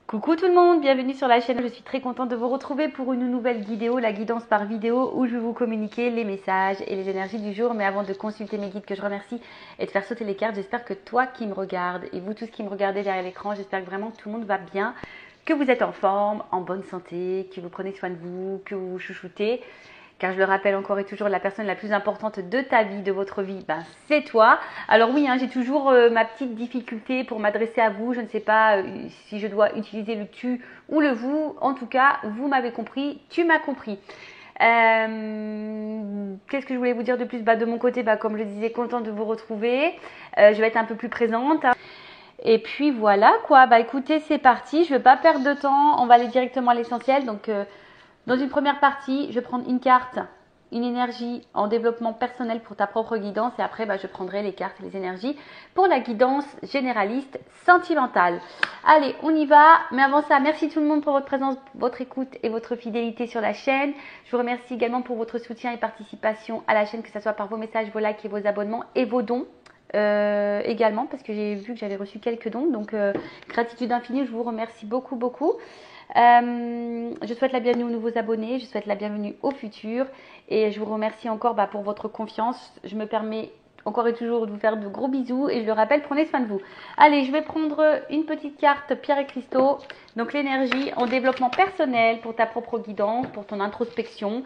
Coucou tout le monde, bienvenue sur la chaîne. Je suis très contente de vous retrouver pour une nouvelle vidéo, la guidance par vidéo, où je vais vous communiquer les messages et les énergies du jour. Mais avant de consulter mes guides que je remercie et de faire sauter les cartes, j'espère que toi qui me regardes et vous tous qui me regardez derrière l'écran, j'espère que vraiment tout le monde va bien, que vous êtes en forme, en bonne santé, que vous prenez soin de vous, que vous vous chouchoutez. Car je le rappelle encore et toujours, la personne la plus importante de ta vie, de votre vie, ben, c'est toi. Alors oui, hein, j'ai toujours ma petite difficulté pour m'adresser à vous. Je ne sais pas si je dois utiliser le tu ou le vous. En tout cas, vous m'avez compris, tu m'as compris. Qu'est-ce que je voulais vous dire de plus? De mon côté, comme je le disais, contente de vous retrouver. Je vais être un peu plus présente. Et puis voilà quoi, écoutez, c'est parti. Je ne vais pas perdre de temps, on va aller directement à l'essentiel. Donc dans une première partie, je vais prendre une carte, une énergie en développement personnel pour ta propre guidance. Et après, je prendrai les cartes et les énergies pour la guidance généraliste sentimentale. Allez, on y va. Mais avant ça, merci tout le monde pour votre présence, votre écoute et votre fidélité sur la chaîne. Je vous remercie également pour votre soutien et participation à la chaîne, que ce soit par vos messages, vos likes et vos abonnements et vos dons. Également, parce que j'ai vu que j'avais reçu quelques dons. Donc, gratitude infinie, je vous remercie beaucoup, beaucoup. Je souhaite la bienvenue aux nouveaux abonnés, je souhaite la bienvenue aux futurs et je vous remercie encore pour votre confiance. Je me permets encore et toujours de vous faire de gros bisous et je le rappelle, prenez soin de vous. Allez, je vais prendre une petite carte Pierre et Cristaux, donc l'énergie en développement personnel pour ta propre guidance, pour ton introspection,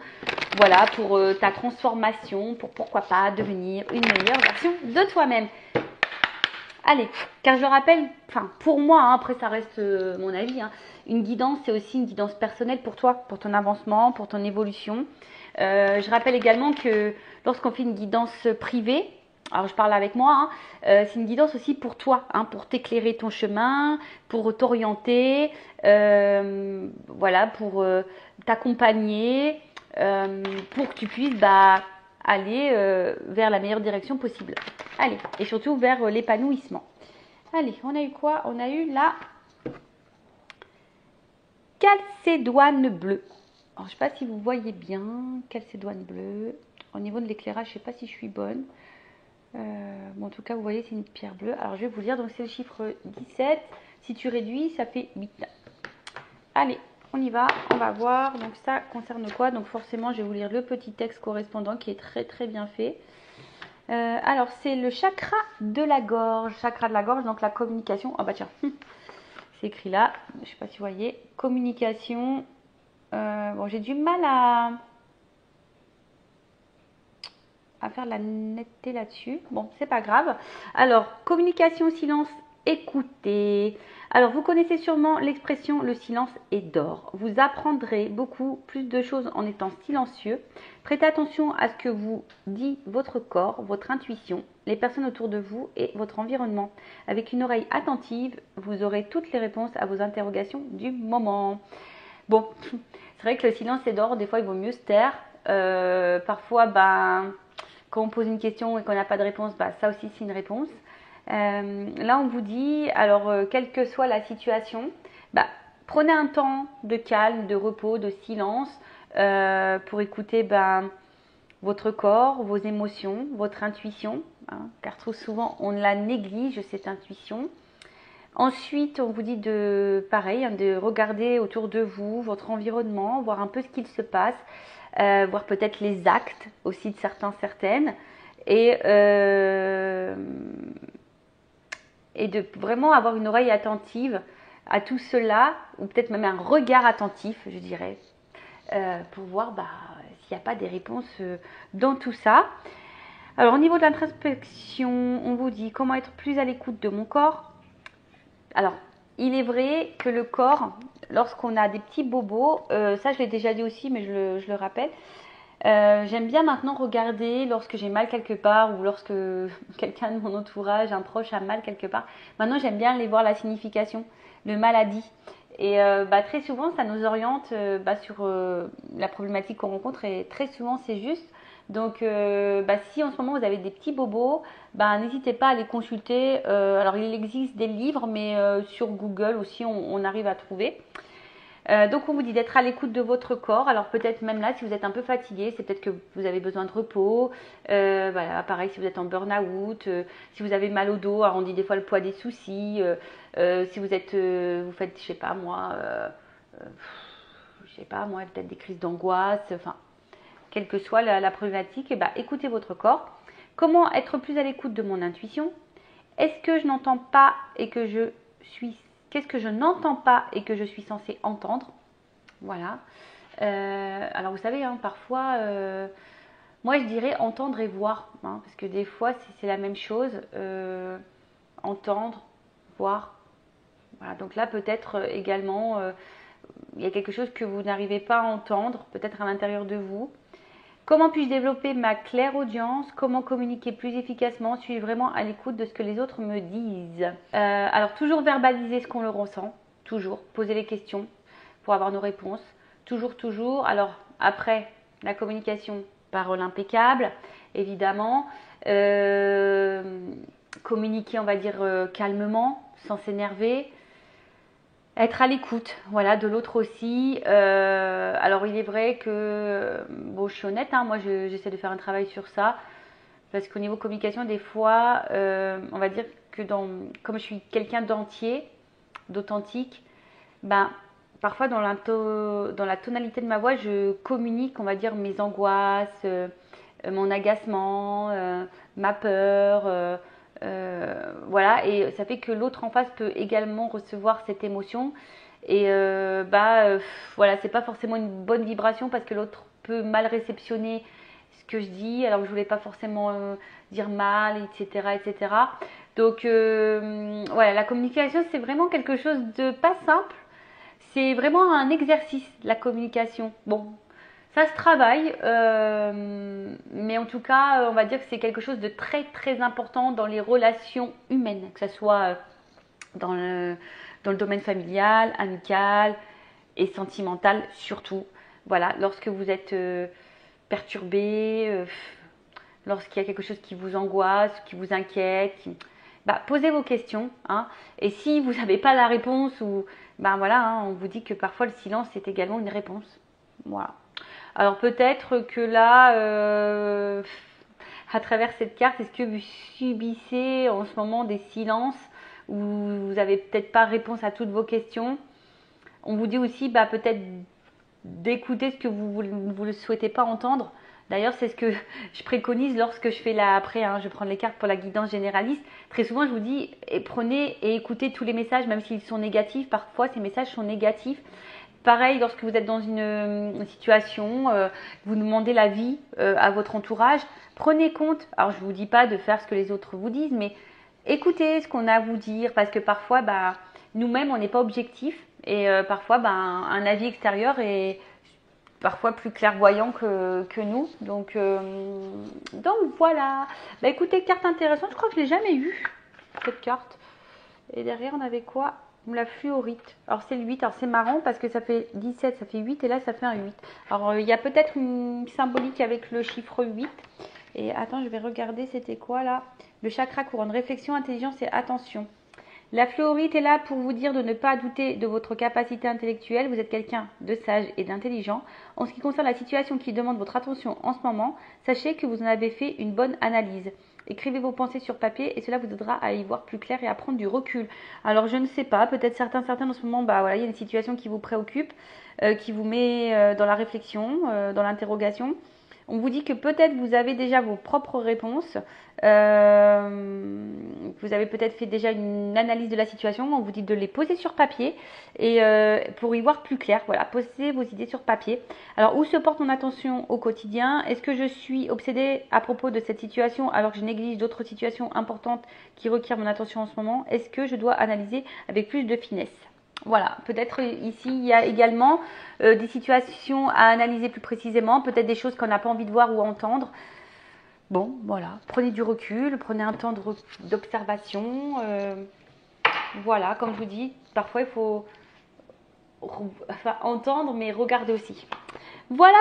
voilà, pour ta transformation, pour pourquoi pas devenir une meilleure version de toi-même. Allez, car je le rappelle, pour moi, après ça reste mon avis, une guidance, c'est aussi une guidance personnelle pour toi, pour ton avancement, pour ton évolution. Je rappelle également que lorsqu'on fait une guidance privée, alors je parle avec moi, c'est une guidance aussi pour toi, pour t'éclairer ton chemin, pour t'orienter, voilà, pour t'accompagner, pour que tu puisses aller vers la meilleure direction possible. Allez, et surtout vers l'épanouissement. Allez, on a eu quoi? On a eu la calcédoine bleue. Alors, je ne sais pas si vous voyez bien, calcédoine bleue. Au niveau de l'éclairage, je ne sais pas si je suis bonne. En tout cas, vous voyez, c'est une pierre bleue. Alors, je vais vous lire. Donc, c'est le chiffre 17. Si tu réduis, ça fait 8. Allez, on y va. On va voir. Donc, ça concerne quoi? Donc, forcément, je vais vous lire le petit texte correspondant qui est très, très bien fait. Alors, c'est le chakra de la gorge. Chakra de la gorge, donc la communication. Ah tiens, c'est écrit là. Je ne sais pas si vous voyez. Communication. J'ai du mal à faire la netteté là-dessus. Bon, c'est pas grave. Alors, communication, silence, écoutez. Alors, vous connaissez sûrement l'expression « le silence est d'or ». Vous apprendrez beaucoup plus de choses en étant silencieux. Prêtez attention à ce que vous dit votre corps, votre intuition, les personnes autour de vous et votre environnement. Avec une oreille attentive, vous aurez toutes les réponses à vos interrogations du moment. Bon, c'est vrai que le silence est d'or. Des fois, il vaut mieux se taire. Parfois, quand on pose une question et qu'on n'a pas de réponse, ça aussi, c'est une réponse. Là, on vous dit, alors, quelle que soit la situation, prenez un temps de calme, de repos, de silence pour écouter votre corps, vos émotions, votre intuition, car trop souvent, on la néglige, cette intuition. Ensuite, on vous dit de regarder autour de vous, votre environnement, voir un peu ce qu'il se passe, voir peut-être les actes aussi de certaines, et de vraiment avoir une oreille attentive à tout cela, ou peut-être même un regard attentif, je dirais, pour voir s'il n'y a pas des réponses dans tout ça. Alors, au niveau de l'introspection, on vous dit comment être plus à l'écoute de mon corps. Alors, il est vrai que le corps, lorsqu'on a des petits bobos, ça je l'ai déjà dit aussi, mais je le rappelle, j'aime bien maintenant regarder lorsque j'ai mal quelque part ou lorsque quelqu'un de mon entourage, un proche a mal quelque part. Maintenant, j'aime bien aller voir la signification, le maladie. Et très souvent, ça nous oriente sur la problématique qu'on rencontre et très souvent, c'est juste. Donc, si en ce moment vous avez des petits bobos, n'hésitez pas à les consulter. Alors, il existe des livres, mais sur Google aussi, on arrive à trouver. Donc on vous dit d'être à l'écoute de votre corps. Alors peut-être même là, si vous êtes un peu fatigué, c'est peut-être que vous avez besoin de repos. Voilà, pareil, si vous êtes en burn-out, si vous avez mal au dos, alors on dit des fois le poids des soucis. Si vous êtes, vous faites, je sais pas moi, peut-être des crises d'angoisse. Enfin, quelle que soit la problématique, écoutez votre corps. Comment être plus à l'écoute de mon intuition? Est-ce que je n'entends pas et que je suis... Qu'est-ce que je n'entends pas et que je suis censée entendre? Voilà. Alors vous savez, hein, parfois, moi je dirais entendre et voir, hein, parce que des fois c'est la même chose. Entendre, voir. Voilà. Donc là peut-être également, il y a quelque chose que vous n'arrivez pas à entendre, peut-être à l'intérieur de vous. Comment puis-je développer ma clairaudience? Comment communiquer plus efficacement? Suis-je vraiment à l'écoute de ce que les autres me disent? Alors, toujours verbaliser ce qu'on le ressent. Toujours. Poser les questions pour avoir nos réponses. Toujours, toujours. Alors, après, la communication, parole impeccable, évidemment. Communiquer, on va dire, calmement, sans s'énerver. Être à l'écoute, voilà, de l'autre aussi. Alors il est vrai que, bon, je suis honnête, hein, moi j'essaie de faire un travail sur ça, parce qu'au niveau communication, des fois, on va dire que comme je suis quelqu'un d'entier, d'authentique, parfois dans la tonalité de ma voix, je communique, on va dire, mes angoisses, mon agacement, ma peur. Voilà, et ça fait que l'autre en face peut également recevoir cette émotion. Et voilà, c'est pas forcément une bonne vibration parce que l'autre peut mal réceptionner ce que je dis, alors que je voulais pas forcément dire mal, etc., etc. Donc voilà, la communication c'est vraiment quelque chose de pas simple. C'est vraiment un exercice, la communication. Bon, ça se travaille, mais en tout cas, on va dire que c'est quelque chose de très très important dans les relations humaines, que ce soit dans le domaine familial, amical et sentimental surtout. Voilà, lorsque vous êtes perturbé, lorsqu'il y a quelque chose qui vous angoisse, qui vous inquiète, posez vos questions. Hein, et si vous n'avez pas la réponse, ou voilà, hein, on vous dit que parfois le silence est également une réponse. Voilà. Alors peut-être que là, à travers cette carte, est-ce que vous subissez en ce moment des silences où vous n'avez peut-être pas réponse à toutes vos questions? On vous dit aussi peut-être d'écouter ce que vous ne souhaitez pas entendre. D'ailleurs, c'est ce que je préconise lorsque je fais après, hein, je vais prendre les cartes pour la guidance généraliste. Très souvent, je vous dis, prenez et écoutez tous les messages, même s'ils sont négatifs. Parfois, ces messages sont négatifs. Pareil, lorsque vous êtes dans une situation, vous demandez l'avis à votre entourage, prenez compte. Alors, je ne vous dis pas de faire ce que les autres vous disent, mais écoutez ce qu'on a à vous dire, parce que parfois, nous-mêmes, on n'est pas objectif, et parfois, un avis extérieur est parfois plus clairvoyant que nous. Donc voilà. Écoutez, carte intéressante. Je crois que je ne l'ai jamais eue, cette carte. Et derrière, on avait quoi? La fluorite. Alors c'est le 8. Alors c'est marrant parce que ça fait 17, ça fait 8 et là ça fait un 8. Alors il y a peut-être une symbolique avec le chiffre 8. Et attends, je vais regarder, c'était quoi là? Le chakra couronne, réflexion, intelligence et attention. La fluorite est là pour vous dire de ne pas douter de votre capacité intellectuelle. Vous êtes quelqu'un de sage et d'intelligent. En ce qui concerne la situation qui demande votre attention en ce moment, sachez que vous en avez fait une bonne analyse. Écrivez vos pensées sur papier et cela vous aidera à y voir plus clair et à prendre du recul. Alors je ne sais pas, peut-être certains en ce moment, voilà, il y a une situation qui vous préoccupe, qui vous met dans la réflexion, dans l'interrogation. On vous dit que peut-être vous avez déjà vos propres réponses. Vous avez peut-être fait déjà une analyse de la situation. On vous dit de les poser sur papier et pour y voir plus clair. Voilà, posez vos idées sur papier. Alors, où se porte mon attention au quotidien? Est-ce que je suis obsédée à propos de cette situation alors que je néglige d'autres situations importantes qui requièrent mon attention en ce moment? Est-ce que je dois analyser avec plus de finesse? Voilà, peut-être ici il y a également des situations à analyser plus précisément, peut-être des choses qu'on n'a pas envie de voir ou entendre. Bon, voilà, prenez du recul, prenez un temps d'observation. Voilà, comme je vous dis, parfois il faut entendre mais regarder aussi. Voilà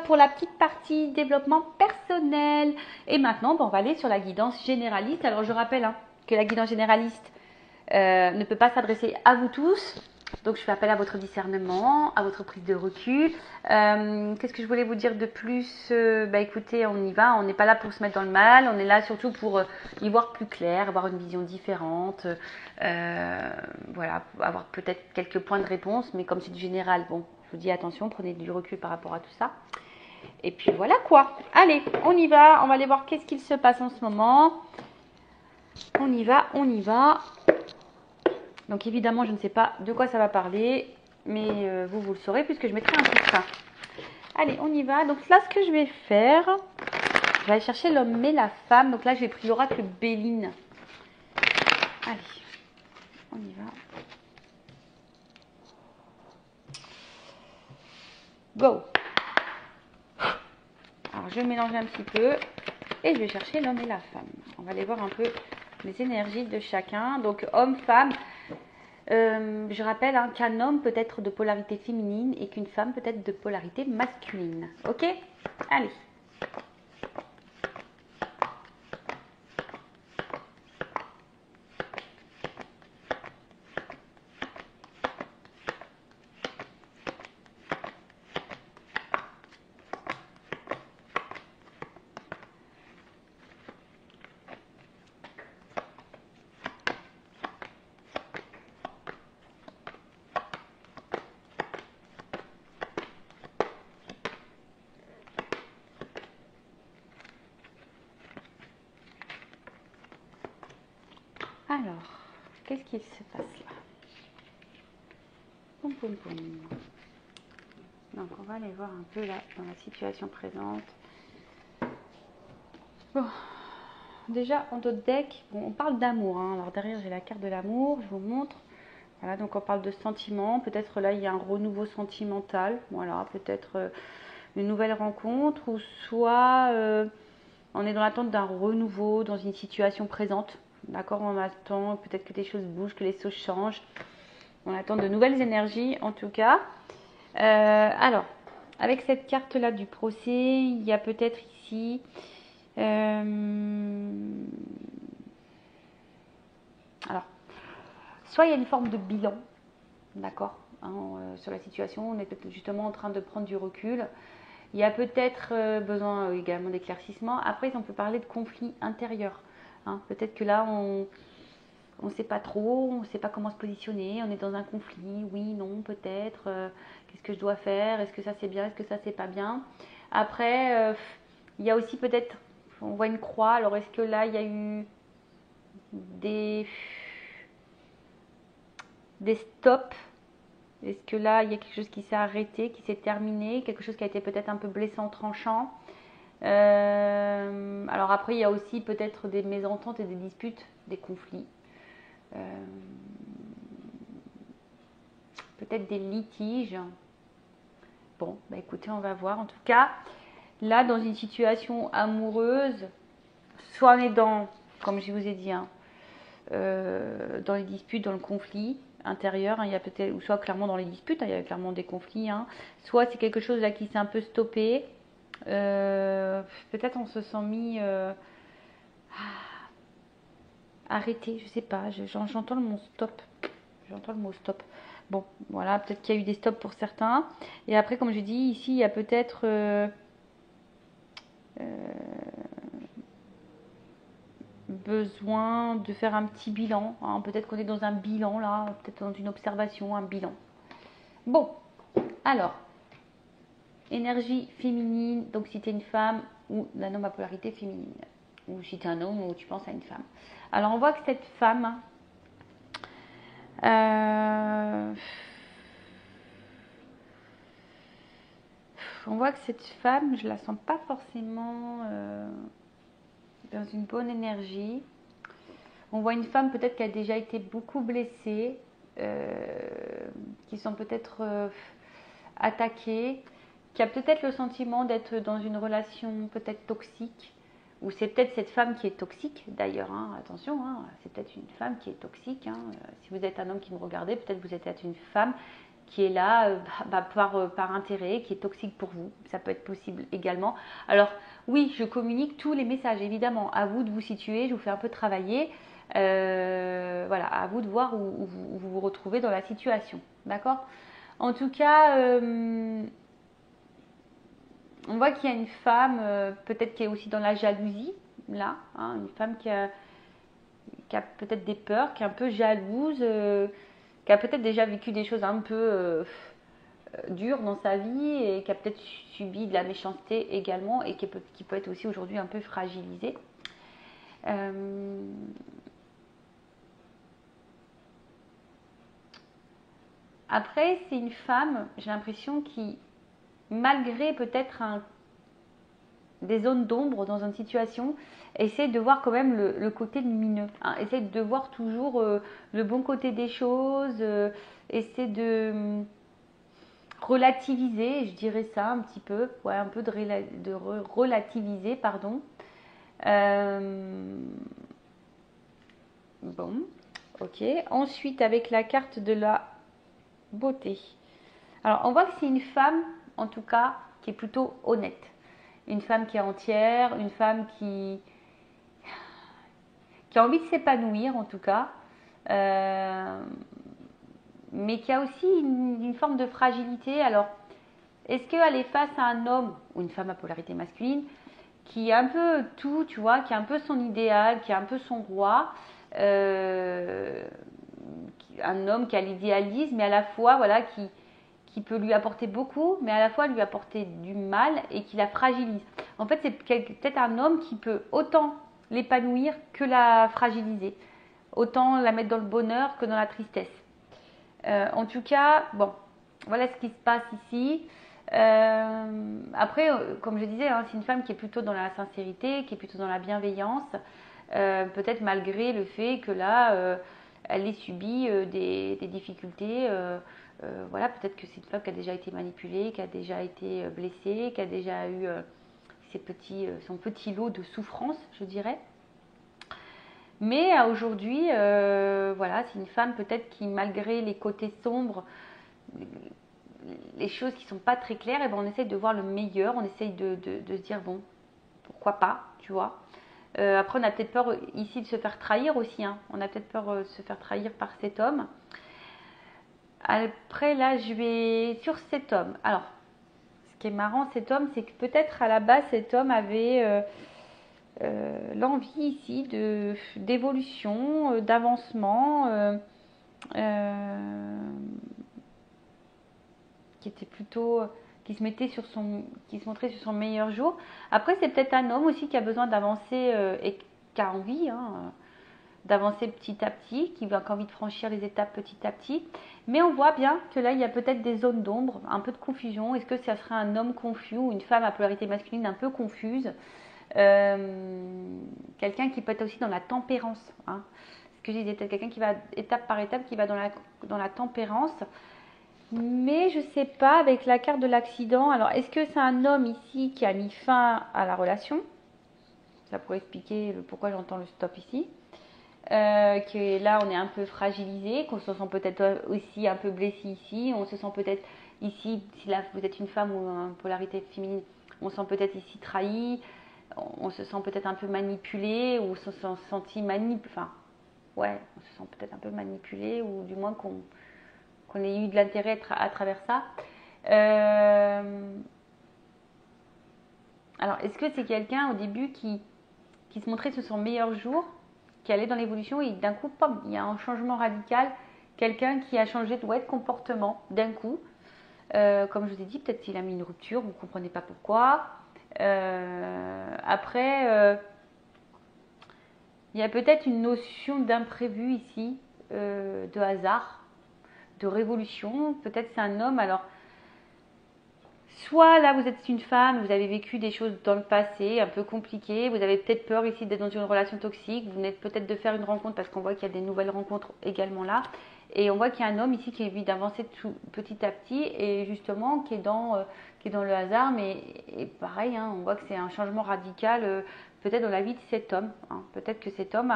pour la petite partie développement personnel. Et maintenant, on va aller sur la guidance généraliste. Alors je rappelle que la guidance généraliste ne peut pas s'adresser à vous tous, Donc je fais appel à votre discernement, à votre prise de recul. Qu'est-ce que je voulais vous dire de plus? Écoutez, on y va, on n'est pas là pour se mettre dans le mal, on est là surtout pour y voir plus clair, avoir une vision différente, voilà, avoir peut-être quelques points de réponse, mais comme c'est du général, bon, je vous dis attention, prenez du recul par rapport à tout ça. Et puis voilà quoi. Allez, on y va, on va aller voir qu'est-ce qu'il se passe en ce moment. On y va, on y va. Donc évidemment, je ne sais pas de quoi ça va parler, mais vous le saurez puisque je mettrai un titre. Allez, on y va. Donc là, ce que je vais faire, je vais aller chercher l'homme et la femme. Donc là, j'ai pris l'oracle Béline. Allez, on y va. Go. Alors, je vais mélanger un petit peu et je vais chercher l'homme et la femme. On va aller voir un peu les énergies de chacun. Donc, homme, femme. Je rappelle qu'un homme peut être de polarité féminine et qu'une femme peut être de polarité masculine. Ok? Allez. Alors, qu'est-ce qui se passe là? Poum, poum, poum. Donc, on va aller voir un peu là, dans la situation présente. Bon, déjà, en d'autres decks, bon, on parle d'amour. Alors, derrière, j'ai la carte de l'amour, je vous montre. Voilà, donc on parle de sentiments. Peut-être là, il y a un renouveau sentimental. Voilà, peut-être une nouvelle rencontre. Ou soit, on est dans l'attente d'un renouveau dans une situation présente. D'accord, on attend peut-être que des choses bougent, que les choses changent. On attend de nouvelles énergies en tout cas. Alors, avec cette carte-là du procès, il y a peut-être ici... alors, soit il y a une forme de bilan, d'accord, sur la situation. On est peut-être justement en train de prendre du recul. Il y a peut-être besoin également d'éclaircissement. Après, on peut parler de conflit intérieur. Peut-être que là, on ne sait pas trop, on ne sait pas comment se positionner, on est dans un conflit, oui, non, peut-être, qu'est-ce que je dois faire, est-ce que ça c'est bien, est-ce que ça c'est pas bien. Après, il y a aussi peut-être, on voit une croix, alors est-ce que là il y a eu des stops, est-ce que là il y a quelque chose qui s'est arrêté, qui s'est terminé, quelque chose qui a été peut-être un peu blessant, tranchant. Alors après il y a aussi peut-être des mésententes et des disputes, des conflits. Peut-être des litiges. Bon, écoutez, on va voir. En tout cas, là, dans une situation amoureuse, soit on est dans, comme je vous ai dit, dans les disputes, dans le conflit intérieur, il y a peut-être, ou soit clairement dans les disputes, il y a clairement des conflits, soit c'est quelque chose là qui s'est un peu stoppé. Peut-être on se sent mis arrêté, je sais pas, j'entends le mot stop. J'entends le mot stop. Bon, voilà, peut-être qu'il y a eu des stops pour certains. Et après, comme je dis, ici, il y a peut-être besoin de faire un petit bilan. Peut-être qu'on est dans un bilan, là, peut-être dans une observation, un bilan. Bon, alors, énergie féminine, donc si tu es une femme ou un homme à polarité féminine. Ou si tu es un homme ou tu penses à une femme. Alors, on voit que cette femme... on voit que cette femme, je la sens pas forcément dans une bonne énergie. On voit une femme peut-être qui a déjà été beaucoup blessée, qui sont peut-être attaquées, qui a peut-être le sentiment d'être dans une relation peut-être toxique, ou c'est peut-être cette femme qui est toxique d'ailleurs, attention, c'est peut-être une femme qui est toxique. Si vous êtes un homme qui me regardez, peut-être vous êtes une femme qui est là par intérêt, qui est toxique pour vous. Ça peut être possible également. Alors oui, je communique tous les messages, évidemment. À vous de vous situer, je vous fais un peu travailler. Voilà, à vous de voir où vous vous retrouvez dans la situation. D'accord? En tout cas, on voit qu'il y a une femme, peut-être qui est aussi dans la jalousie, là, hein, une femme qui a peut-être des peurs, qui est un peu jalouse, qui a peut-être déjà vécu des choses un peu dures dans sa vie et qui a peut-être subi de la méchanceté également et qui peut être aussi aujourd'hui un peu fragilisée. Après, c'est une femme, j'ai l'impression, qui, malgré peut-être des zones d'ombre dans une situation, essaie de voir quand même le côté lumineux. Hein, essaie de voir toujours le bon côté des choses, essaie de relativiser, je dirais ça un petit peu, ouais, un peu de relativiser, pardon. Bon, ok. Ensuite, avec la carte de la beauté. Alors, on voit que c'est une femme, en tout cas, qui est plutôt honnête. Une femme qui est entière, une femme qui a envie de s'épanouir, en tout cas, mais qui a aussi une forme de fragilité. Alors, est-ce qu'elle est face à un homme ou une femme à polarité masculine qui a un peu tout, tu vois, qui a un peu son idéal, qui a un peu son roi, un homme qui a l'idéalisme, mais à la fois, voilà, qui peut lui apporter beaucoup, mais à la fois lui apporter du mal et qui la fragilise. En fait, c'est peut-être un homme qui peut autant l'épanouir que la fragiliser, autant la mettre dans le bonheur que dans la tristesse. En tout cas, bon, voilà ce qui se passe ici. Après, comme je disais, hein, c'est une femme qui est plutôt dans la sincérité, qui est plutôt dans la bienveillance, peut-être malgré le fait que là, elle ait subi des difficultés. Voilà, peut-être que c'est une femme qui a déjà été manipulée, qui a déjà été blessée, qui a déjà eu son petit lot de souffrance, je dirais. Mais aujourd'hui, voilà, c'est une femme peut-être qui, malgré les côtés sombres, les choses qui ne sont pas très claires, et ben on essaye de voir le meilleur, on essaye de se dire, bon, pourquoi pas, tu vois. Après, on a peut-être peur ici de se faire trahir aussi, hein. On a peut-être peur de se faire trahir par cet homme. Après, là, je vais sur cet homme. Alors, ce qui est marrant, cet homme, c'est que peut-être à la base, cet homme avait l'envie ici d'évolution, d'avancement, qui était plutôt, qui se montrait sur son meilleur jour. Après, c'est peut-être un homme aussi qui a besoin d'avancer et qui a envie, hein, d'avancer petit à petit, qui a envie de franchir les étapes petit à petit. Mais on voit bien que là, il y a peut-être des zones d'ombre, un peu de confusion. Est-ce que ça serait un homme confus ou une femme à polarité masculine un peu confuse? Quelqu'un qui peut être aussi dans la tempérance, hein. Ce que je disais, peut-être quelqu'un qui va étape par étape, qui va dans la tempérance. Mais je sais pas, avec la carte de l'accident, alors est-ce que c'est un homme ici qui a mis fin à la relation? Ça pourrait expliquer pourquoi j'entends le stop ici. Que là on est un peu fragilisé, qu'on se sent peut-être aussi un peu blessé ici, on se sent peut-être ici, si là vous êtes une femme ou une polarité féminine, on se sent peut-être ici trahi, on se sent peut-être un peu manipulé, ou on se sent senti enfin ouais, on se sent peut-être un peu manipulé, ou du moins qu'on ait eu de l'intérêt à travers ça. Alors est-ce que c'est quelqu'un au début qui se montrait sur son meilleur jour, qui allait dans l'évolution et d'un coup, pom, il y a un changement radical, quelqu'un qui a changé de comportement d'un coup. Comme je vous ai dit, peut-être qu'il a mis une rupture, vous ne comprenez pas pourquoi. Après, il y a peut-être une notion d'imprévu ici, de hasard, de révolution. Peut-être c'est un homme, alors soit là vous êtes une femme, vous avez vécu des choses dans le passé un peu compliquées, vous avez peut-être peur ici d'être dans une relation toxique, vous venez peut-être de faire une rencontre parce qu'on voit qu'il y a des nouvelles rencontres également là. Et on voit qu'il y a un homme ici qui a envie d'avancer petit à petit et justement qui est dans le hasard, mais et pareil, hein, on voit que c'est un changement radical peut-être dans la vie de cet homme, hein. Peut-être que cet homme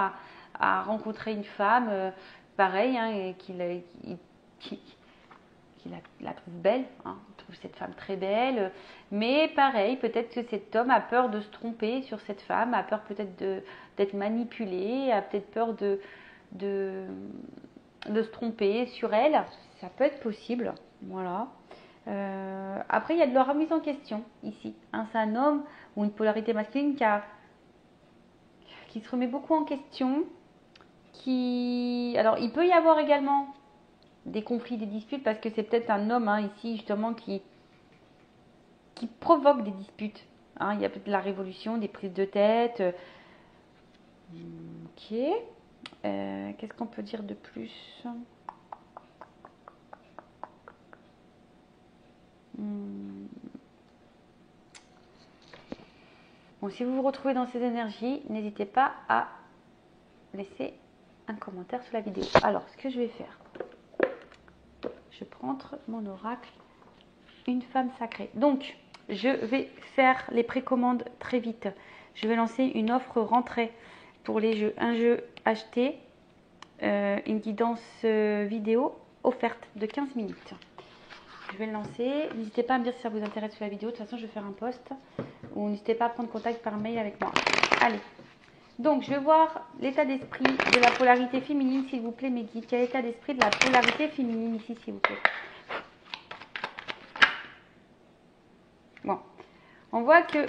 a rencontré une femme, pareil, hein, et qu'il la trouve belle, hein, il trouve cette femme très belle, mais pareil, peut-être que cet homme a peur de se tromper sur cette femme, a peur peut-être d'être manipulé, a peut-être peur de se tromper sur elle, ça peut être possible, voilà. Après, il y a de la remise en question ici, hein, c'est un homme ou une polarité masculine qui se remet beaucoup en question, alors il peut y avoir également des conflits, des disputes, parce que c'est peut-être un homme hein, ici justement qui provoque des disputes. Hein. Il y a peut-être de la révolution, des prises de tête. Ok. Qu'est-ce qu'on peut dire de plus? Bon, si vous vous retrouvez dans ces énergies, n'hésitez pas à laisser un commentaire sous la vidéo. Alors, ce que je vais faire, je prends mon oracle, une femme sacrée. Donc, je vais faire les précommandes très vite. Je vais lancer une offre rentrée pour les jeux. Un jeu acheté, une guidance vidéo offerte de 15 minutes. Je vais le lancer. N'hésitez pas à me dire si ça vous intéresse sur la vidéo. De toute façon, je vais faire un post. Ou n'hésitez pas à prendre contact par mail avec moi. Allez. Donc, je vais voir l'état d'esprit de la polarité féminine, s'il vous plaît, mes guides. Quel est l'état d'esprit de la polarité féminine ici, s'il vous plaît? Bon. On voit que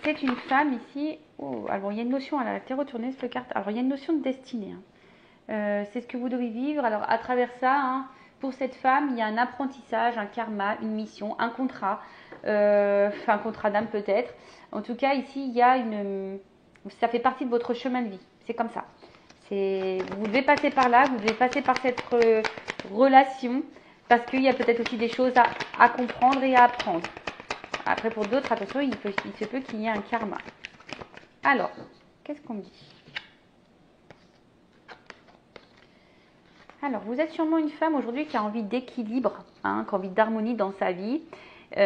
c'est une femme ici. Oh, alors, il y a une notion, elle a été retournée cette carte. Alors, il y a une notion de destinée. Hein. C'est ce que vous devez vivre. Alors, à travers ça, hein, pour cette femme, il y a un apprentissage, un karma, une mission, un contrat. Un contrat d'âme peut-être. En tout cas, ici, il y a ça fait partie de votre chemin de vie. C'est comme ça. Vous devez passer par là, vous devez passer par cette relation. Parce qu'il y a peut-être aussi des choses à comprendre et à apprendre. Après, pour d'autres, attention, il se peut qu'il y ait un karma. Alors, qu'est-ce qu'on me dit? Alors, vous êtes sûrement une femme aujourd'hui qui a envie d'équilibre, hein, qui a envie d'harmonie dans sa vie, qui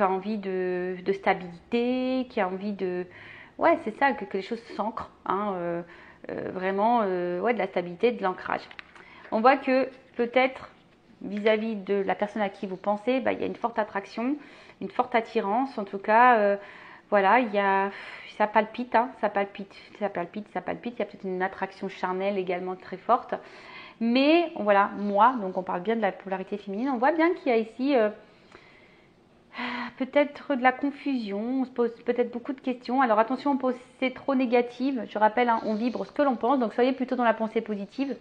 a envie de stabilité, qui a envie de... Ouais, c'est ça, que les choses s'ancrent, hein, vraiment, ouais, de la stabilité, de l'ancrage. On voit que peut-être, vis-à-vis de la personne à qui vous pensez, bah, il y a une forte attraction, une forte attirance, en tout cas, voilà, ça palpite, hein, ça palpite, il y a peut-être une attraction charnelle également très forte, mais voilà, donc on parle bien de la polarité féminine, on voit bien qu'il y a ici peut-être de la confusion, on se pose peut-être beaucoup de questions, alors attention, c'est trop négative, je rappelle, hein, on vibre ce que l'on pense, donc soyez plutôt dans la pensée positive.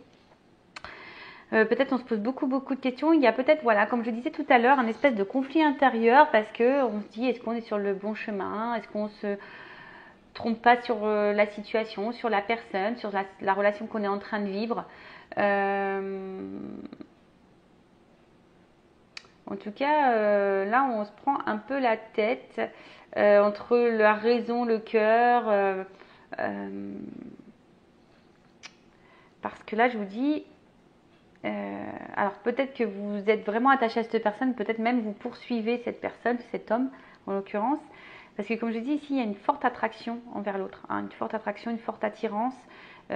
Peut-être on se pose beaucoup de questions. Il y a peut-être, voilà, comme je disais tout à l'heure, un espèce de conflit intérieur parce que on se dit, est-ce qu'on est sur le bon chemin? Est-ce qu'on se trompe pas sur la situation, sur la personne, sur la relation qu'on est en train de vivre? En tout cas, là, on se prend un peu la tête entre la raison, le cœur. Parce que là, je vous dis... alors peut-être que vous êtes vraiment attaché à cette personne, peut-être même vous poursuivez cette personne, cet homme en l'occurrence, parce que comme je dis ici, il y a une forte attraction envers l'autre, hein, une forte attraction, une forte attirance. Vous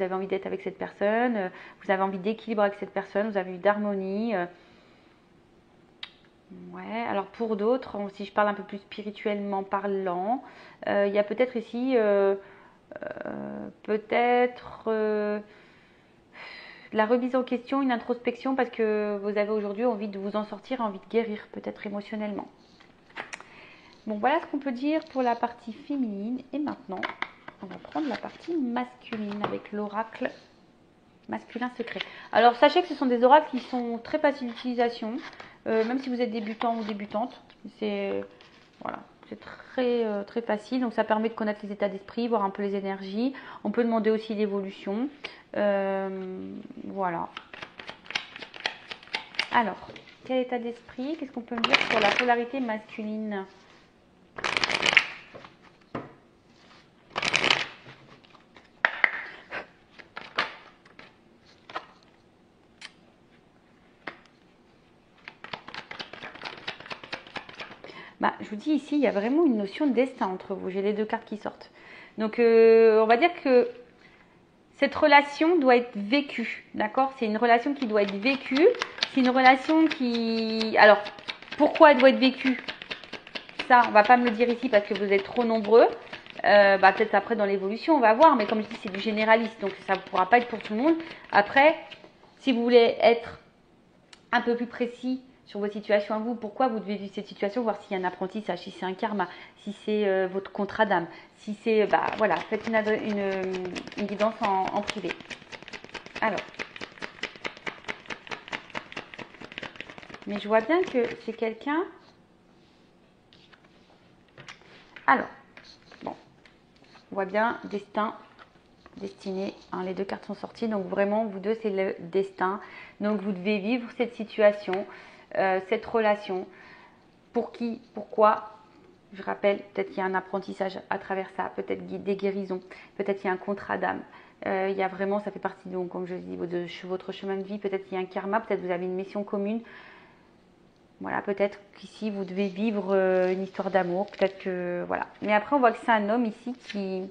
avez envie d'être avec cette personne, vous avez envie d'équilibre avec cette personne, vous avez envie d'harmonie. Ouais, alors pour d'autres, si je parle un peu plus spirituellement parlant, il y a peut-être ici, la remise en question, une introspection parce que vous avez aujourd'hui envie de vous en sortir, envie de guérir peut-être émotionnellement. Bon, voilà ce qu'on peut dire pour la partie féminine. Et maintenant, on va prendre la partie masculine avec l'oracle masculin secret. Alors, sachez que ce sont des oracles qui sont très faciles d'utilisation, même si vous êtes débutant ou débutante. C'est voilà, c'est très facile. Donc, ça permet de connaître les états d'esprit, voir un peu les énergies. On peut demander aussi l'évolution. Voilà. Alors, quel état d'esprit? Qu'est-ce qu'on peut me dire sur la polarité masculine? Bah, je vous dis ici, il y a vraiment une notion de destin entre vous. J'ai les deux cartes qui sortent. Donc, on va dire que cette relation doit être vécue, d'accord? C'est une relation qui doit être vécue. C'est une relation qui... Alors, pourquoi elle doit être vécue? Ça, on va pas me le dire ici parce que vous êtes trop nombreux. Peut-être après dans l'évolution, on va voir. Mais comme je dis, c'est du généraliste. Donc, ça ne pourra pas être pour tout le monde. Après, si vous voulez être un peu plus précis sur votre situation à vous, pourquoi vous devez vivre cette situation, voir s'il y a un apprentissage, si c'est un karma, si c'est votre contrat d'âme, si c'est... voilà, faites une guidance en privé. Alors... Mais je vois bien que c'est quelqu'un... Alors, bon, on voit bien destin, destiné, hein, les deux cartes sont sorties, donc vraiment, vous deux, c'est le destin. Donc, vous devez vivre cette situation, cette relation. Pour qui, pourquoi? Je rappelle, peut-être qu'il y a un apprentissage à travers ça, peut-être des guérisons, peut-être qu'il y a un contrat d'âme. Il y a vraiment, ça fait partie, donc, comme je dis, de votre chemin de vie, peut-être qu'il y a un karma, peut-être que vous avez une mission commune. Voilà, peut-être qu'ici, vous devez vivre une histoire d'amour. Peut-être que... Voilà. Mais après, on voit que c'est un homme ici qui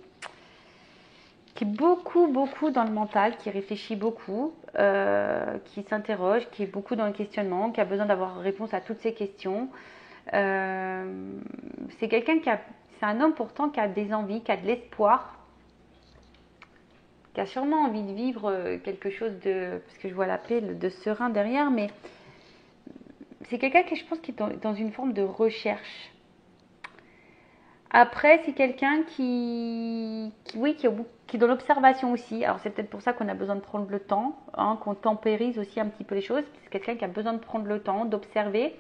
est beaucoup dans le mental, qui réfléchit beaucoup, qui s'interroge, qui est beaucoup dans le questionnement, qui a besoin d'avoir réponse à toutes ces questions. C'est quelqu'un qui a... C'est un homme pourtant qui a des envies, qui a de l'espoir, qui a sûrement envie de vivre quelque chose de... Parce que je vois la paix, de serein derrière, mais... C'est quelqu'un qui, je pense, qui est dans une forme de recherche. Après, c'est quelqu'un qui est dans l'observation aussi. Alors, c'est peut-être pour ça qu'on a besoin de prendre le temps, hein, qu'on tempérise aussi un petit peu les choses. C'est quelqu'un qui a besoin de prendre le temps, d'observer.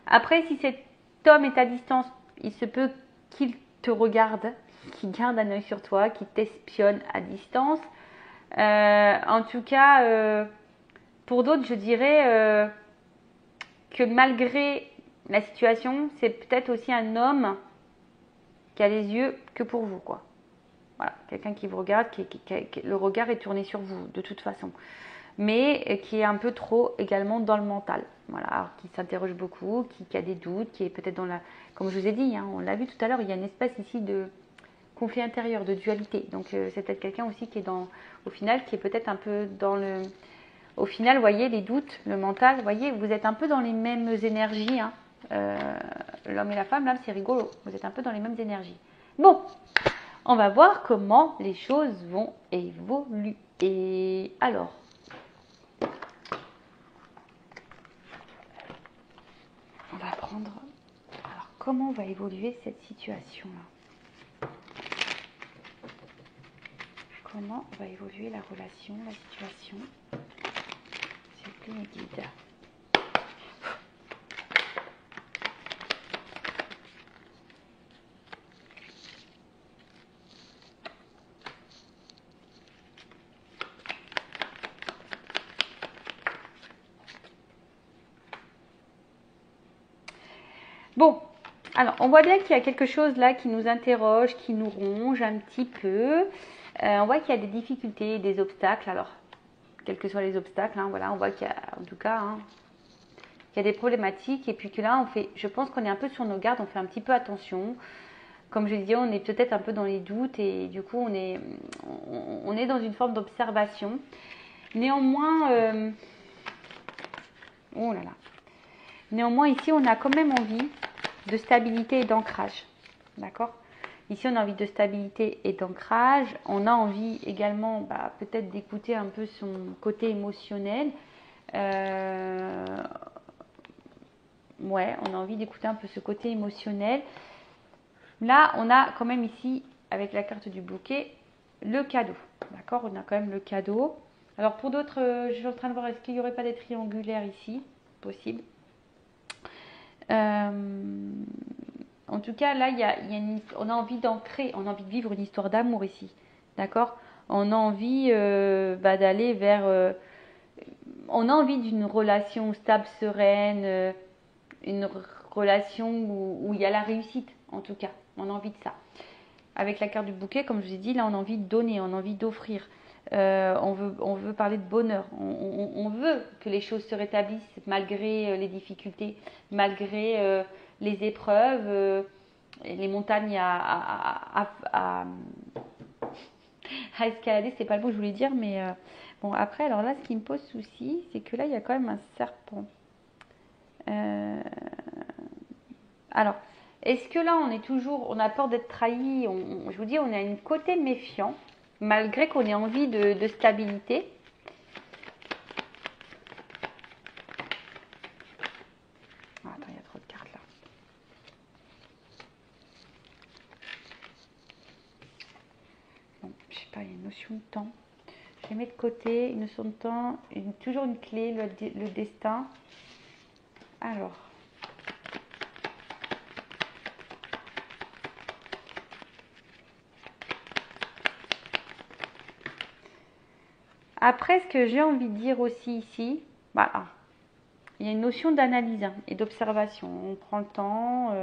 Après, si cet homme est à distance, il se peut qu'il te regarde, qu'il garde un œil sur toi, qu'il t'espionne à distance. En tout cas, pour d'autres, je dirais... que malgré la situation, c'est peut-être aussi un homme qui a les yeux que pour vous, quoi. Voilà, quelqu'un qui vous regarde, le regard est tourné sur vous, de toute façon. Mais qui est un peu trop également dans le mental. Voilà, alors qui s'interroge beaucoup, qui a des doutes, qui est peut-être dans la... Comme je vous ai dit, hein, on l'a vu tout à l'heure, il y a une espèce ici de conflit intérieur, de dualité. Donc c'est peut-être quelqu'un aussi qui est au final, qui est peut-être un peu dans le... Au final, vous voyez, les doutes, le mental, vous voyez, vous êtes un peu dans les mêmes énergies. Hein. L'homme et la femme, là, c'est rigolo. Vous êtes un peu dans les mêmes énergies. Bon, on va voir comment les choses vont évoluer. Alors, on va prendre... Alors, comment va évoluer cette situation-là? Comment va évoluer la relation, la situation? S'il vous plaît, mes guides. Bon, alors on voit bien qu'il y a quelque chose là qui nous interroge, qui nous ronge un petit peu. On voit qu'il y a des difficultés, des obstacles. Alors, quels que soient les obstacles, hein, voilà, on voit qu'il y a, en tout cas, hein, qu'il y a des problématiques. Et puis que là, je pense qu'on est un peu sur nos gardes, on fait un petit peu attention. Comme je disais, on est peut-être un peu dans les doutes et du coup, on est dans une forme d'observation. Néanmoins, oh là là. Néanmoins, ici, on a quand même envie de stabilité et d'ancrage. D'accord? Ici, on a envie de stabilité et d'ancrage. On a envie également peut-être d'écouter un peu son côté émotionnel. Ouais, on a envie d'écouter un peu ce côté émotionnel. Là, on a quand même ici, avec la carte du bouquet, le cadeau. D'accord? On a quand même le cadeau. Alors, pour d'autres, je suis en train de voir, est-ce qu'il n'y aurait pas des triangulaires ici? Possible. En tout cas, là, on a envie d'ancrer, on a envie de vivre une histoire d'amour ici. D'accord? On a envie d'aller vers... on a envie d'une relation stable, sereine, une relation où il y a la réussite, en tout cas. On a envie de ça. Avec la carte du bouquet, comme je vous ai dit, là, on a envie de donner, on a envie d'offrir. On veut parler de bonheur. On veut que les choses se rétablissent malgré les difficultés, malgré les épreuves, les montagnes à escalader. C'est pas le mot que je voulais dire, mais Bon, après, alors là, ce qui me pose souci, c'est que là, il y a quand même un serpent. Alors, est-ce que là, on a peur d'être trahi? Je vous dis, on a une côté méfiant, malgré qu'on ait envie de stabilité. Ah, attends, il y a trop de cartes là. Bon, je sais pas, il y a une notion de temps. Je les mets de côté, une notion de temps, toujours une clé, le destin. Alors. Après, ce que j'ai envie de dire aussi ici, voilà, il y a une notion d'analyse et d'observation. On prend le temps,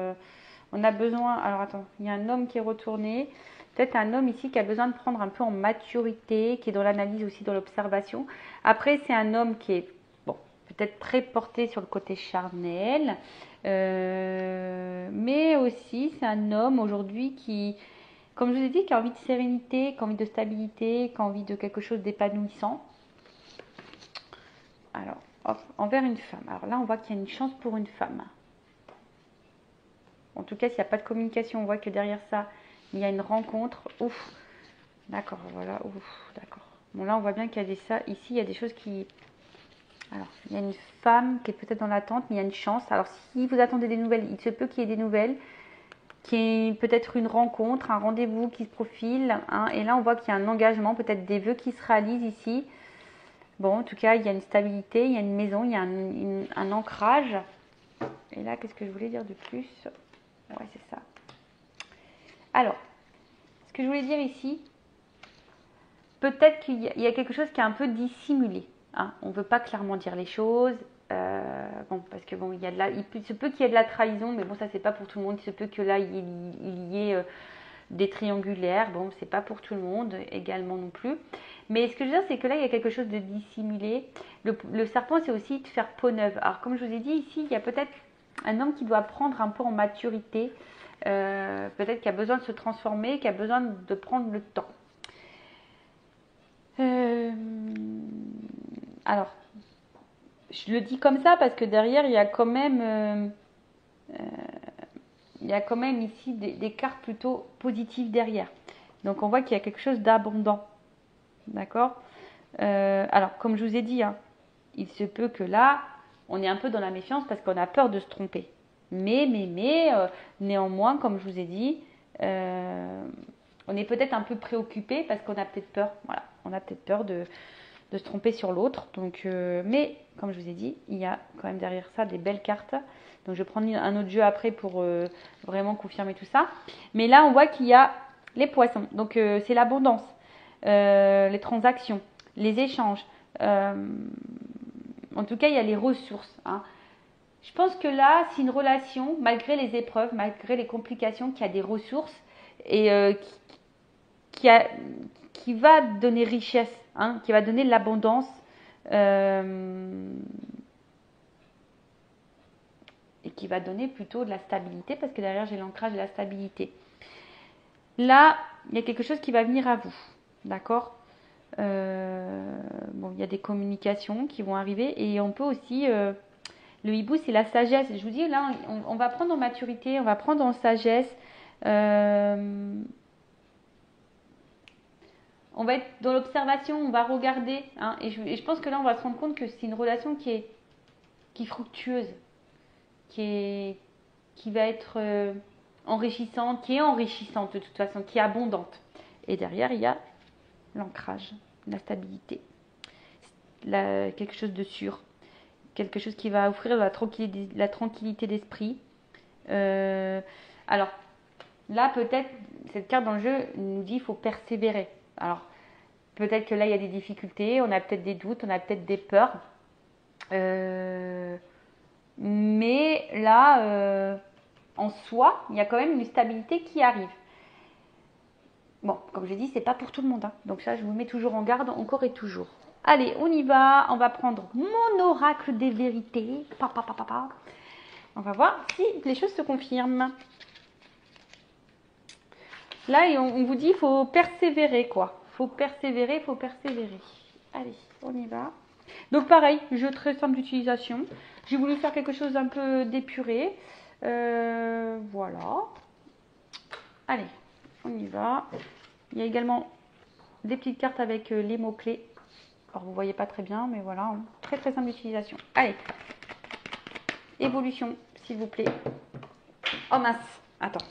on a besoin. Alors attends, il y a un homme qui est retourné. Peut-être un homme ici qui a besoin de prendre un peu en maturité, qui est dans l'analyse aussi, dans l'observation. Après, c'est un homme qui est, bon, peut-être très porté sur le côté charnel. Mais aussi, c'est un homme aujourd'hui qui, comme je vous ai dit, qui a envie de sérénité, qui a envie de stabilité, qui a envie de quelque chose d'épanouissant. Alors, hop, envers une femme. Alors là, on voit qu'il y a une chance pour une femme. En tout cas, s'il n'y a pas de communication, on voit que derrière ça, il y a une rencontre. Ouf, d'accord, voilà, ouf, d'accord. Bon, là, on voit bien qu'il y a des ça. Ici, il y a des choses qui... Alors, il y a une femme qui est peut-être dans l'attente, mais il y a une chance. Alors, si vous attendez des nouvelles, il se peut qu'il y ait des nouvelles, qu'il y ait peut-être une rencontre, un rendez-vous qui se profile. Hein, et là, on voit qu'il y a un engagement, peut-être des vœux qui se réalisent ici. Bon, en tout cas, il y a une stabilité, il y a une maison, il y a un ancrage. Et là, qu'est-ce que je voulais dire de plus? Ouais, c'est ça. Alors, ce que je voulais dire ici, peut-être qu'il y a quelque chose qui est un peu dissimulé. Hein. On ne veut pas clairement dire les choses. Bon, parce que bon, il se peut qu'il y ait de la trahison, mais bon, ça, c'est pas pour tout le monde. Il se peut que là, il y ait des triangulaires. Bon, c'est pas pour tout le monde également non plus. Mais ce que je veux dire, c'est que là, il y a quelque chose de dissimulé. Le serpent, c'est aussi de faire peau neuve. Alors, comme je vous ai dit, ici, il y a peut-être un homme qui doit prendre un peu en maturité. Peut-être qu'il a besoin de se transformer, qui a besoin de prendre le temps. Alors, je le dis comme ça parce que derrière, il y a quand même ici des cartes plutôt positives derrière. Donc, on voit qu'il y a quelque chose d'abondant. D'accord? Alors, comme je vous ai dit, hein, il se peut que là, on est un peu dans la méfiance parce qu'on a peur de se tromper. Mais, néanmoins, comme je vous ai dit, on est peut-être un peu préoccupé parce qu'on a peut-être peur. Voilà, on a peut-être peur de se tromper sur l'autre. Donc, mais, comme je vous ai dit, il y a quand même derrière ça des belles cartes. Donc, je vais prendre un autre jeu après pour vraiment confirmer tout ça. Mais là, on voit qu'il y a les poissons. Donc, c'est l'abondance, les transactions, les échanges. En tout cas, il y a les ressources. Hein. Je pense que là, c'est une relation, malgré les épreuves, malgré les complications, qui a des ressources et qui va donner richesse, hein, qui va donner de l'abondance. Et qui va donner plutôt de la stabilité, parce que derrière, j'ai l'ancrage et la stabilité. Là, il y a quelque chose qui va venir à vous. D'accord? Bon, il y a des communications qui vont arriver et on peut aussi... le hibou, c'est la sagesse. Je vous dis, là, on va prendre en maturité, on va prendre en sagesse. On va être dans l'observation, on va regarder. Hein, et je pense que là, on va se rendre compte que c'est une relation qui est fructueuse, qui va être enrichissante, qui est enrichissante de toute façon, qui est abondante. Et derrière, il y a l'ancrage, la stabilité, quelque chose de sûr. Quelque chose qui va offrir la tranquillité d'esprit. Alors, là, peut-être, cette carte dans le jeu nous dit qu'il faut persévérer. Alors, peut-être que là, il y a des difficultés, on a peut-être des doutes, on a peut-être des peurs. Mais là, en soi, il y a quand même une stabilité qui arrive. Bon, comme je dis, c'est pas pour tout le monde. Hein. Donc ça, je vous mets toujours en garde, encore et toujours. Allez, on y va. On va prendre mon oracle des vérités. On va voir si les choses se confirment. Là, on vous dit qu'il faut persévérer, quoi. Faut persévérer. Allez, on y va. Donc pareil, jeu très simple d'utilisation. J'ai voulu faire quelque chose d'un peu d'épuré. Voilà. Allez, on y va. Il y a également des petites cartes avec les mots-clés. Alors vous voyez pas très bien, mais voilà, hein. Très très simple d'utilisation. Allez, évolution, s'il vous plaît. Oh mince, attends.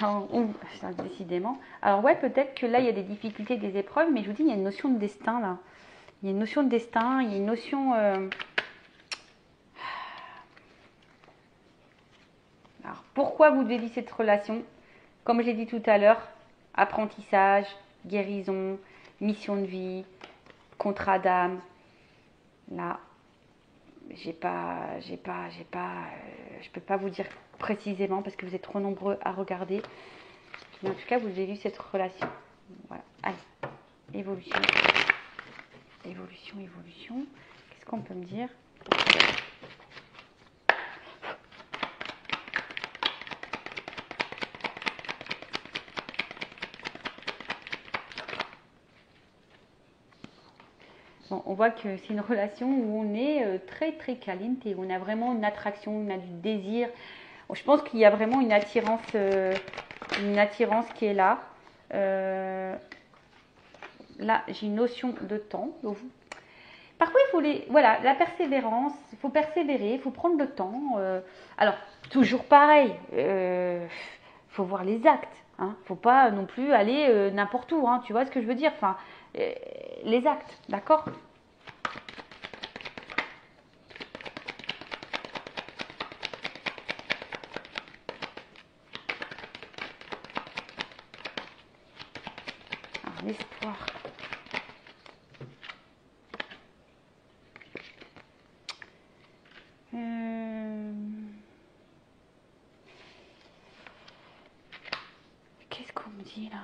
Alors, décidément. Alors ouais, peut-être que là, il y a des difficultés, des épreuves, mais je vous dis, il y a une notion de destin là. Il y a une notion de destin, il y a une notion... Alors, pourquoi vous devez vivre cette relation? Comme je l'ai dit tout à l'heure, apprentissage, guérison, mission de vie, contrat d'âme. Là, je peux pas vous dire précisément parce que vous êtes trop nombreux à regarder. Mais en tout cas, vous avez vu cette relation. Voilà. Allez, évolution. Évolution, évolution. Qu'est-ce qu'on peut me dire? Bon, on voit que c'est une relation où on est très très caliente et on a vraiment une attraction, on a du désir. Je pense qu'il y a vraiment une attirance qui est là. Là, j'ai une notion de temps. Parfois, il faut voilà, la persévérance. Il faut persévérer, il faut prendre le temps. Alors, toujours pareil. Faut voir les actes. Hein. Faut pas non plus aller n'importe où. Hein. Tu vois ce que je veux dire? Enfin, les actes, d'accord? Alors, l'espoir. Qu'est-ce qu'on me dit là?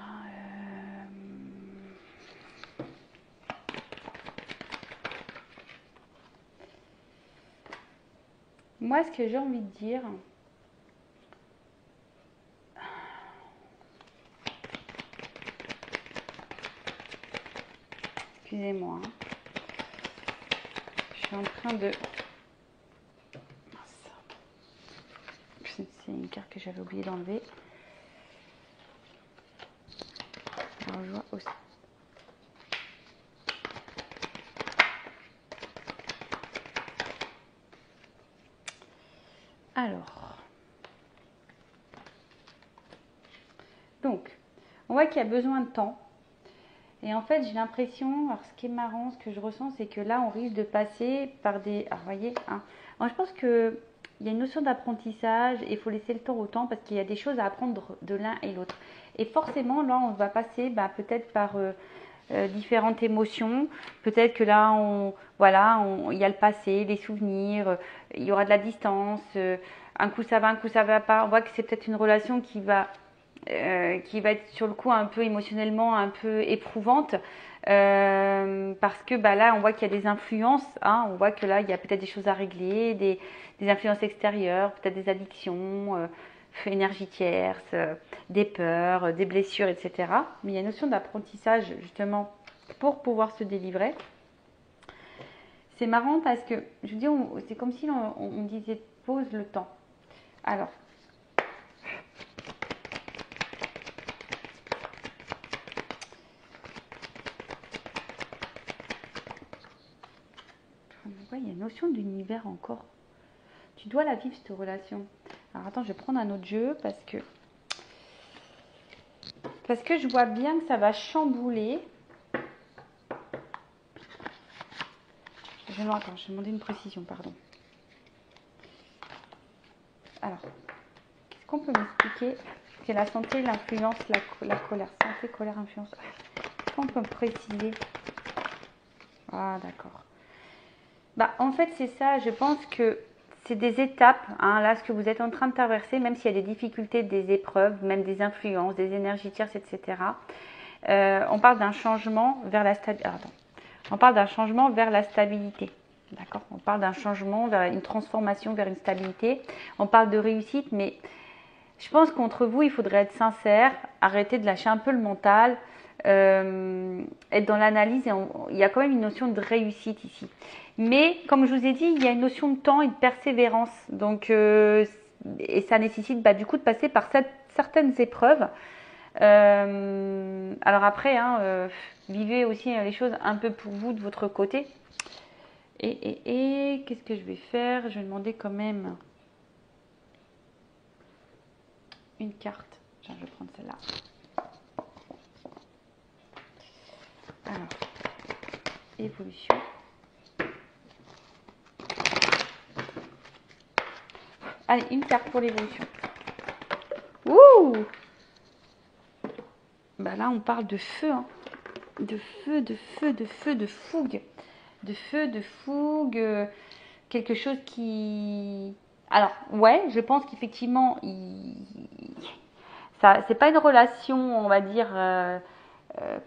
Moi, ce que j'ai envie de dire, excusez-moi, hein. Je suis en train de... C'est une carte que j'avais oublié d'enlever. Alors, je vois aussi. Alors, donc, on voit qu'il y a besoin de temps. Et en fait, j'ai l'impression, alors ce qui est marrant, ce que je ressens, c'est que là, on risque de passer par des... Alors, vous voyez, hein, moi, je pense qu'il y a une notion d'apprentissage et il faut laisser le temps au temps parce qu'il y a des choses à apprendre de l'un et l'autre. Et forcément, là, on va passer peut-être par différentes émotions. Peut-être que là, il y a le passé, les souvenirs, il y aura de la distance. Un coup, ça va, un coup, ça va pas. On voit que c'est peut-être une relation qui va être sur le coup un peu émotionnellement un peu éprouvante parce que là on voit qu'il y a des influences, hein, on voit que là il y a peut-être des choses à régler, des influences extérieures, peut-être des addictions, énergie tierce, des peurs, des blessures, etc. Mais il y a une notion d'apprentissage justement pour pouvoir se délivrer. C'est marrant parce que je vous dis, c'est comme si on disait pose le temps. Alors il y a une notion d'univers encore. Tu dois la vivre cette relation. Alors attends, je vais prendre un autre jeu parce que je vois bien que ça va chambouler. Je vais demander une précision, pardon. Alors, qu'est-ce qu'on peut m'expliquer? C'est la santé, l'influence, la colère. Santé, colère, influence. Qu'est-ce qu'on peut me préciser? Ah, d'accord. En fait, c'est ça. Je pense que c'est des étapes, hein, là, ce que vous êtes en train de traverser, même s'il y a des difficultés, des épreuves, même des influences, des énergies tierces, etc. On parle d'un changement vers la stabilité. On parle d'un changement vers la stabilité. D'accord? On parle d'un changement vers une transformation vers une stabilité. On parle de réussite, mais Je pense qu'entre vous, il faudrait être sincère, arrêter de lâcher un peu le mental, être dans l'analyse. Il y a quand même une notion de réussite ici. Mais comme je vous ai dit, il y a une notion de temps et de persévérance. Donc, et ça nécessite du coup de passer par certaines épreuves. Alors après, vivez aussi les choses un peu pour vous de votre côté. Et qu'est-ce que je vais faire? Je vais demander quand même une carte. Tiens, je vais prendre celle-là. Alors, évolution. Allez, une carte pour l'évolution. Ouh! Bah là, on parle de feu, hein. De feu, de feu, de feu, de fougue. De feu, de fougue. Quelque chose qui... Alors, ouais, je pense qu'effectivement, ça, c'est pas une relation, on va dire,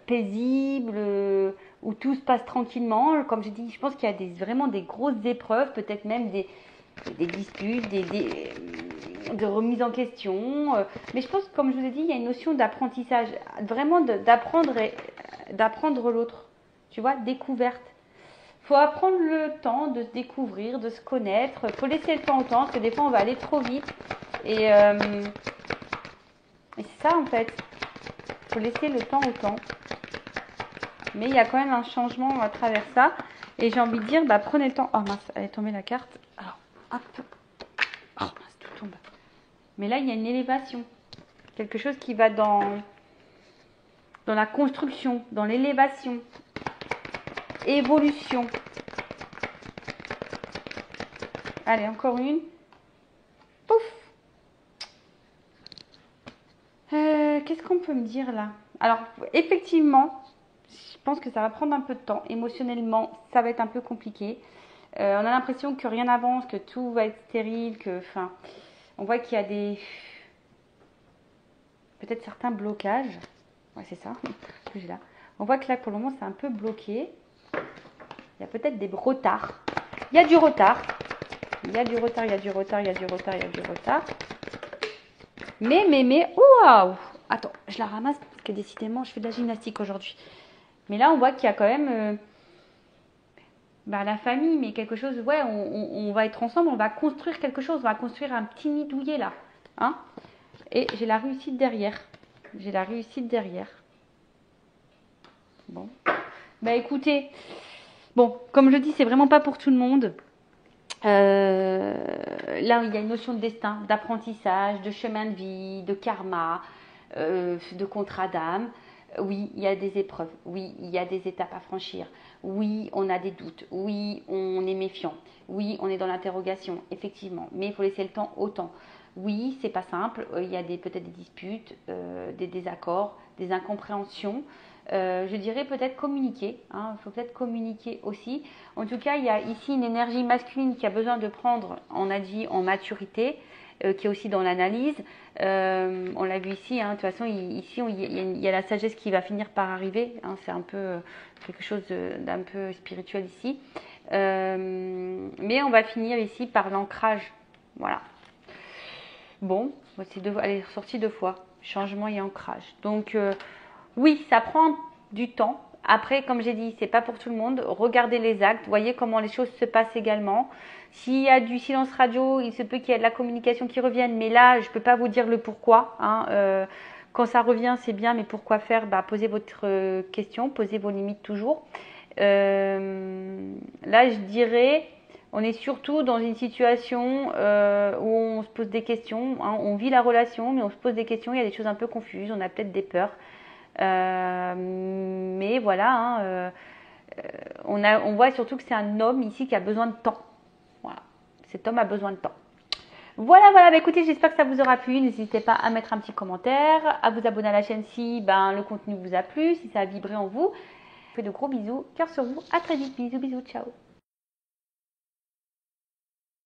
paisible, où tout se passe tranquillement. Comme je dis, je pense qu'il y a vraiment des grosses épreuves, peut-être même des disputes, de remise en question. Mais je pense, comme je vous ai dit, il y a une notion d'apprentissage, vraiment d'apprendre l'autre. Tu vois, découverte. Il faut apprendre le temps de se découvrir, de se connaître. Il faut laisser le temps au temps, parce que des fois, on va aller trop vite. Et c'est ça, en fait. Il faut laisser le temps au temps. Mais il y a quand même un changement à travers ça. Et j'ai envie de dire, prenez le temps. Oh mince, elle est tombée la carte. Alors, hop. Oh mince, tout tombe. Mais là, il y a une élévation. Quelque chose qui va dans la construction, dans l'élévation. Évolution. Allez, encore une. Pouf. Qu'est-ce qu'on peut me dire là? Alors, effectivement, je pense que ça va prendre un peu de temps. Émotionnellement, ça va être un peu compliqué. On a l'impression que rien n'avance, que tout va être stérile, on voit qu'il y a peut-être certains blocages. Ouais, c'est ça que j'ai là. On voit que là, pour le moment, c'est un peu bloqué. Il y a peut-être des retards. Il y a du retard. Il y a du retard, il y a du retard, il y a du retard, il y a du retard. Mais, waouh! Attends, je la ramasse parce que décidément, je fais de la gymnastique aujourd'hui. Mais là, on voit qu'il y a quand même la famille, mais quelque chose, ouais, on va être ensemble, on va construire quelque chose, on va construire un petit nid douillet là. Hein? Et j'ai la réussite derrière. J'ai la réussite derrière. Bon. Écoutez, bon, comme je dis, c'est vraiment pas pour tout le monde. Là, il y a une notion de destin, d'apprentissage, de chemin de vie, de karma, de contrat d'âme. Oui, il y a des épreuves. Oui, il y a des étapes à franchir. Oui, on a des doutes. Oui, on est méfiant. Oui, on est dans l'interrogation, effectivement. Mais il faut laisser le temps au temps. Oui, c'est pas simple. Il y a peut-être des disputes, des désaccords, des incompréhensions. Je dirais peut-être communiquer. Il faut peut-être communiquer aussi. En tout cas, il y a ici une énergie masculine qui a besoin de prendre, on a dit, en maturité, qui est aussi dans l'analyse. On l'a vu ici. De toute façon, ici, il y a la sagesse qui va finir par arriver. C'est un peu quelque chose d'un peu spirituel ici. Mais on va finir ici par l'ancrage. Voilà. Bon, elle est ressortie 2 fois. Changement et ancrage. Donc, oui, ça prend du temps. Après, comme j'ai dit, c'est pas pour tout le monde. Regardez les actes, voyez comment les choses se passent également. S'il y a du silence radio, il se peut qu'il y ait de la communication qui revienne. Mais là, je peux pas vous dire le pourquoi. Quand ça revient, c'est bien, mais pourquoi faire? Posez votre question, posez vos limites toujours. Là, je dirais, on est surtout dans une situation où on se pose des questions. On vit la relation, mais on se pose des questions. Il y a des choses un peu confuses. On a peut-être des peurs. Mais voilà, on voit surtout que c'est un homme ici qui a besoin de temps. Voilà, cet homme a besoin de temps. Voilà, écoutez, j'espère que ça vous aura plu. N'hésitez pas à mettre un petit commentaire, à vous abonner à la chaîne si le contenu vous a plu, si ça a vibré en vous. Je vous fais de gros bisous, cœur sur vous, à très vite, bisous, ciao.